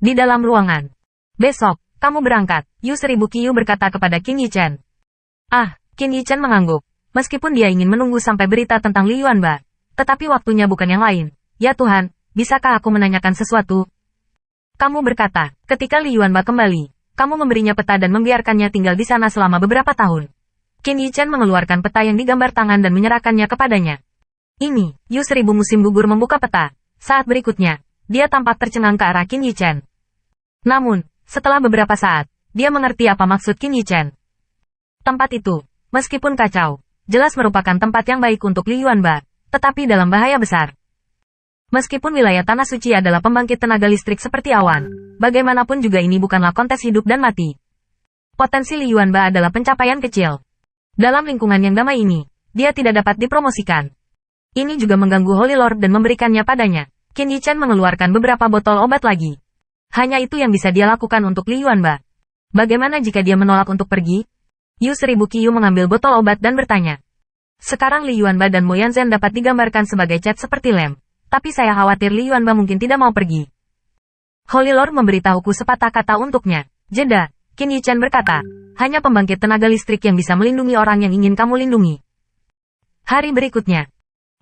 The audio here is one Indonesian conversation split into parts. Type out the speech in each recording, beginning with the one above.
Di dalam ruangan. Besok, kamu berangkat, Yu Seribu Qiu berkata kepada Qin Yichen. Qin Yichen mengangguk. Meskipun dia ingin menunggu sampai berita tentang Li Yuanba. Tetapi waktunya bukan yang lain. Ya Tuhan, bisakah aku menanyakan sesuatu? Kamu berkata, ketika Li Yuanba kembali, kamu memberinya peta dan membiarkannya tinggal di sana selama beberapa tahun. Qin Yichen mengeluarkan peta yang digambar tangan dan menyerahkannya kepadanya. Ini, Yu Seribu Musim Gugur membuka peta. Saat berikutnya, dia tampak tercengang ke arah Qin Yichen. Namun, setelah beberapa saat, dia mengerti apa maksud Qin Yichen. Tempat itu, meskipun kacau, jelas merupakan tempat yang baik untuk Li Yuanba, tetapi dalam bahaya besar. Meskipun wilayah Tanah Suci adalah pembangkit tenaga listrik seperti awan, bagaimanapun juga ini bukanlah kontes hidup dan mati. Potensi Li Yuanba adalah pencapaian kecil. Dalam lingkungan yang damai ini, dia tidak dapat dipromosikan. Ini juga mengganggu Holy Lord dan memberikannya padanya. Qin Yichen mengeluarkan beberapa botol obat lagi. Hanya itu yang bisa dia lakukan untuk Li Yuanba. Bagaimana jika dia menolak untuk pergi? Yu Seribu Qiu mengambil botol obat dan bertanya. Sekarang Li Yuanba dan Mo Yanzhen dapat digambarkan sebagai cat seperti lem. Tapi saya khawatir Li Yuanba mungkin tidak mau pergi. Holy Lord memberitahuku sepatah kata untuknya. Jeda, Qin Yichen berkata. Hanya pembangkit tenaga listrik yang bisa melindungi orang yang ingin kamu lindungi. Hari berikutnya.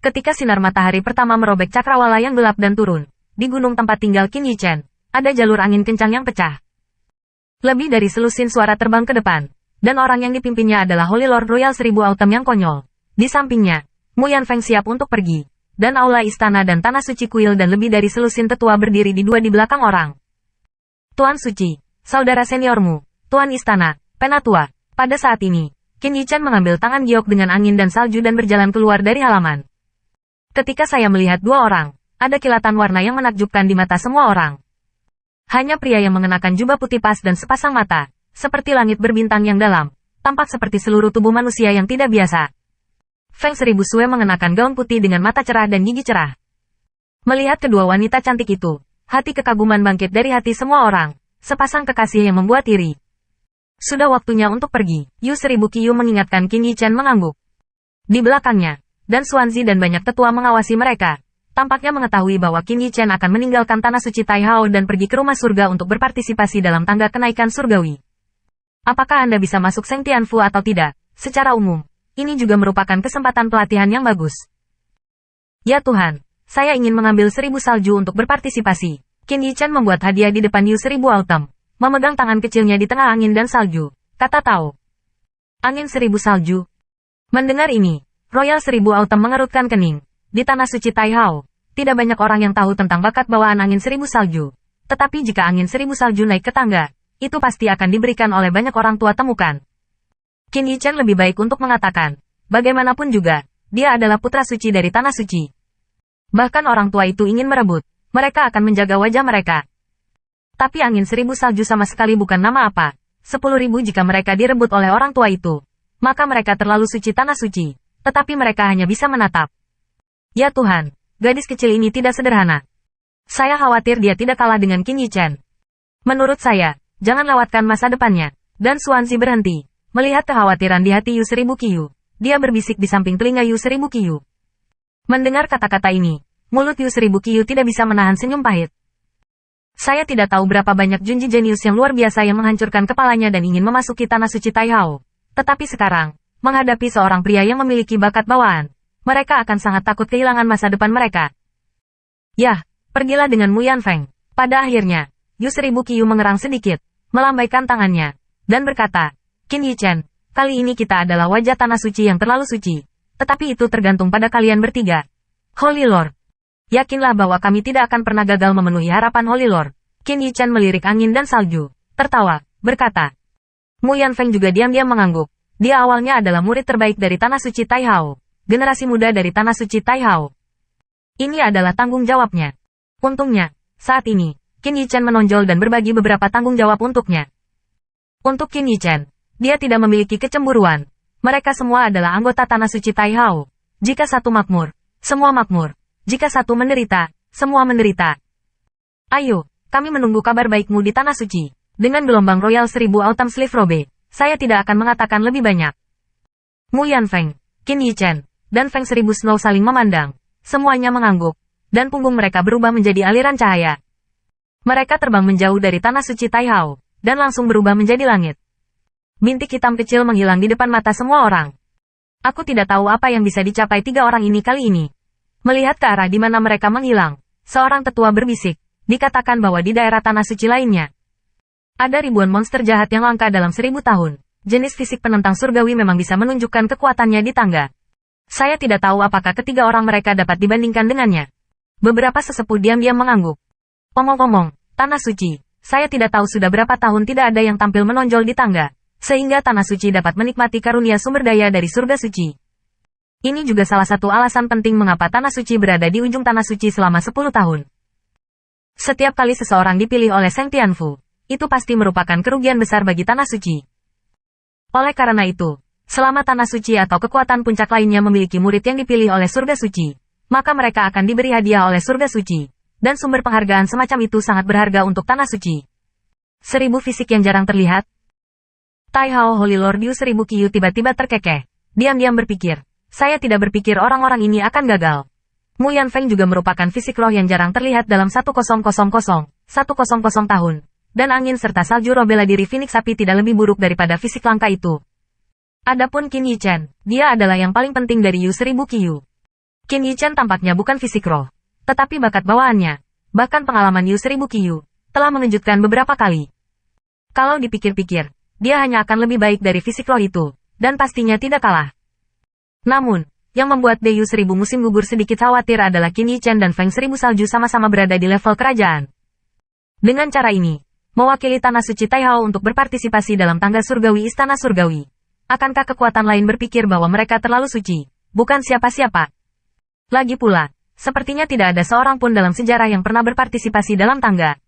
Ketika sinar matahari pertama merobek cakrawala yang gelap dan turun. Di gunung tempat tinggal Qin Yichen, ada jalur angin kencang yang pecah. Lebih dari selusin suara terbang ke depan. Dan orang yang dipimpinnya adalah Holy Lord Royal 1000 Autumn yang konyol. Di sampingnya, Mu Yanfeng siap untuk pergi. Dan aula istana dan tanah suci kuil dan lebih dari selusin tetua berdiri di belakang orang. Tuan Suci, saudara seniormu, Tuan Istana, Penatua. Pada saat ini, Qin Yichen mengambil tangan giok dengan angin dan salju dan berjalan keluar dari halaman. Ketika saya melihat dua orang, ada kilatan warna yang menakjubkan di mata semua orang. Hanya pria yang mengenakan jubah putih pas dan sepasang mata. Seperti langit berbintang yang dalam, tampak seperti seluruh tubuh manusia yang tidak biasa. Feng Seribu Sue mengenakan gaun putih dengan mata cerah dan gigi cerah. Melihat kedua wanita cantik itu, hati kekaguman bangkit dari hati semua orang, sepasang kekasih yang membuat iri. Sudah waktunya untuk pergi, Yu Seribu Qiu mengingatkan Qin Yichen mengangguk. Di belakangnya, dan Xuanzi dan banyak tetua mengawasi mereka, tampaknya mengetahui bahwa Qin Yichen akan meninggalkan Tanah Suci Taihao dan pergi ke rumah surga untuk berpartisipasi dalam tangga kenaikan surgawi. Apakah Anda bisa masuk Seng Tianfu atau tidak? Secara umum, ini juga merupakan kesempatan pelatihan yang bagus. Ya Tuhan, saya ingin mengambil 1000 salju untuk berpartisipasi. Qin Yichen membuat hadiah di depan Yu 1000 Autumn, memegang tangan kecilnya di tengah angin dan salju, kata Tao. Angin 1000 salju. Mendengar ini, Royal 1000 Autumn mengerutkan kening. Di Tanah Suci Taihao, tidak banyak orang yang tahu tentang bakat bawaan angin 1000 salju. Tetapi jika angin 1000 salju naik ke tangga, itu pasti akan diberikan oleh banyak orang tua temukan. Qin Yichen lebih baik untuk mengatakan, bagaimanapun juga, dia adalah putra suci dari Tanah Suci. Bahkan orang tua itu ingin merebut, mereka akan menjaga wajah mereka. Tapi angin 1000 salju sama sekali bukan nama apa, 10.000 jika mereka direbut oleh orang tua itu. Maka mereka terlalu suci Tanah Suci, tetapi mereka hanya bisa menatap. Ya Tuhan, gadis kecil ini tidak sederhana. Saya khawatir dia tidak kalah dengan Qin Yichen. Menurut saya, jangan lewatkan masa depannya. Dan Xuanzi berhenti. Melihat kekhawatiran di hati Yu 1000 Qiu. Dia berbisik di samping telinga Yu 1000 Qiu. Mendengar kata-kata ini, mulut Yu 1000 Qiu tidak bisa menahan senyum pahit. Saya tidak tahu berapa banyak junji jenius yang luar biasa yang menghancurkan kepalanya dan ingin memasuki Tanah Suci Taihao. Tetapi sekarang, menghadapi seorang pria yang memiliki bakat bawaan, mereka akan sangat takut kehilangan masa depan mereka. Yah, pergilah dengan Mu Yanfeng. Pada akhirnya, Yu 1000 Qiu mengerang sedikit, melambaikan tangannya, dan berkata, Qin Yichen, kali ini kita adalah wajah Tanah Suci yang terlalu suci. Tetapi itu tergantung pada kalian bertiga. Holy Lord. Yakinlah bahwa kami tidak akan pernah gagal memenuhi harapan Holy Lord. Qin Yichen melirik angin dan salju, tertawa, berkata. Mu Yanfeng juga diam-diam mengangguk. Dia awalnya adalah murid terbaik dari Tanah Suci Taihao. Generasi muda dari Tanah Suci Taihao. Ini adalah tanggung jawabnya. Untungnya, saat ini, Qin Yichen menonjol dan berbagi beberapa tanggung jawab untuknya. Untuk Qin Yichen, dia tidak memiliki kecemburuan. Mereka semua adalah anggota Tanah Suci Taihao. Jika satu makmur, semua makmur. Jika satu menderita, semua menderita. Ayo, kami menunggu kabar baikmu di Tanah Suci. Dengan gelombang Royal 1000 Autumn Sleeve Robe, saya tidak akan mengatakan lebih banyak. Mu Yanfeng, Qin Yichen, dan Feng 1000 Snow saling memandang. Semuanya mengangguk, dan punggung mereka berubah menjadi aliran cahaya. Mereka terbang menjauh dari tanah suci Taihao, dan langsung berubah menjadi langit. Bintik hitam kecil menghilang di depan mata semua orang. Aku tidak tahu apa yang bisa dicapai tiga orang ini kali ini. Melihat ke arah di mana mereka menghilang, seorang tetua berbisik, dikatakan bahwa di daerah tanah suci lainnya, ada ribuan monster jahat yang langka dalam 1000 tahun. Jenis fisik penentang surgawi memang bisa menunjukkan kekuatannya di tangga. Saya tidak tahu apakah ketiga orang mereka dapat dibandingkan dengannya. Beberapa sesepuh diam-diam mengangguk. Omong-omong, tanah suci, saya tidak tahu sudah berapa tahun tidak ada yang tampil menonjol di tangga, sehingga tanah suci dapat menikmati karunia sumber daya dari surga suci. Ini juga salah satu alasan penting mengapa tanah suci berada di ujung tanah suci selama 10 tahun. Setiap kali seseorang dipilih oleh Seng Tianfu, itu pasti merupakan kerugian besar bagi tanah suci. Oleh karena itu, selama tanah suci atau kekuatan puncak lainnya memiliki murid yang dipilih oleh surga suci, maka mereka akan diberi hadiah oleh surga suci, dan sumber penghargaan semacam itu sangat berharga untuk tanah suci. 1000 fisik yang jarang terlihat. Taihao Holy Lordius 1000 Qiu tiba-tiba terkekeh. Diam-diam berpikir, saya tidak berpikir orang-orang ini akan gagal. Mu Yanfeng juga merupakan fisik roh yang jarang terlihat dalam 1000 tahun. Dan angin serta salju roh bela diri Phoenix Api tidak lebih buruk daripada fisik langka itu. Adapun Qin Yichen, dia adalah yang paling penting dari Yu 1000 Qiu. Qin Yichen tampaknya bukan fisik roh, tetapi bakat bawaannya, bahkan pengalaman Yu 1000 Qiu, telah mengejutkan beberapa kali. Kalau dipikir-pikir, dia hanya akan lebih baik dari fisik roh itu, dan pastinya tidak kalah. Namun, yang membuat Deyu 1000 musim gugur sedikit khawatir adalah Qin Yichen dan Feng 1000 salju sama-sama berada di level kerajaan. Dengan cara ini, mewakili tanah suci Taihao untuk berpartisipasi dalam tangga surgawi istana surgawi. Akankah kekuatan lain berpikir bahwa mereka terlalu suci, bukan siapa-siapa? Lagi pula, sepertinya tidak ada seorang pun dalam sejarah yang pernah berpartisipasi dalam tangga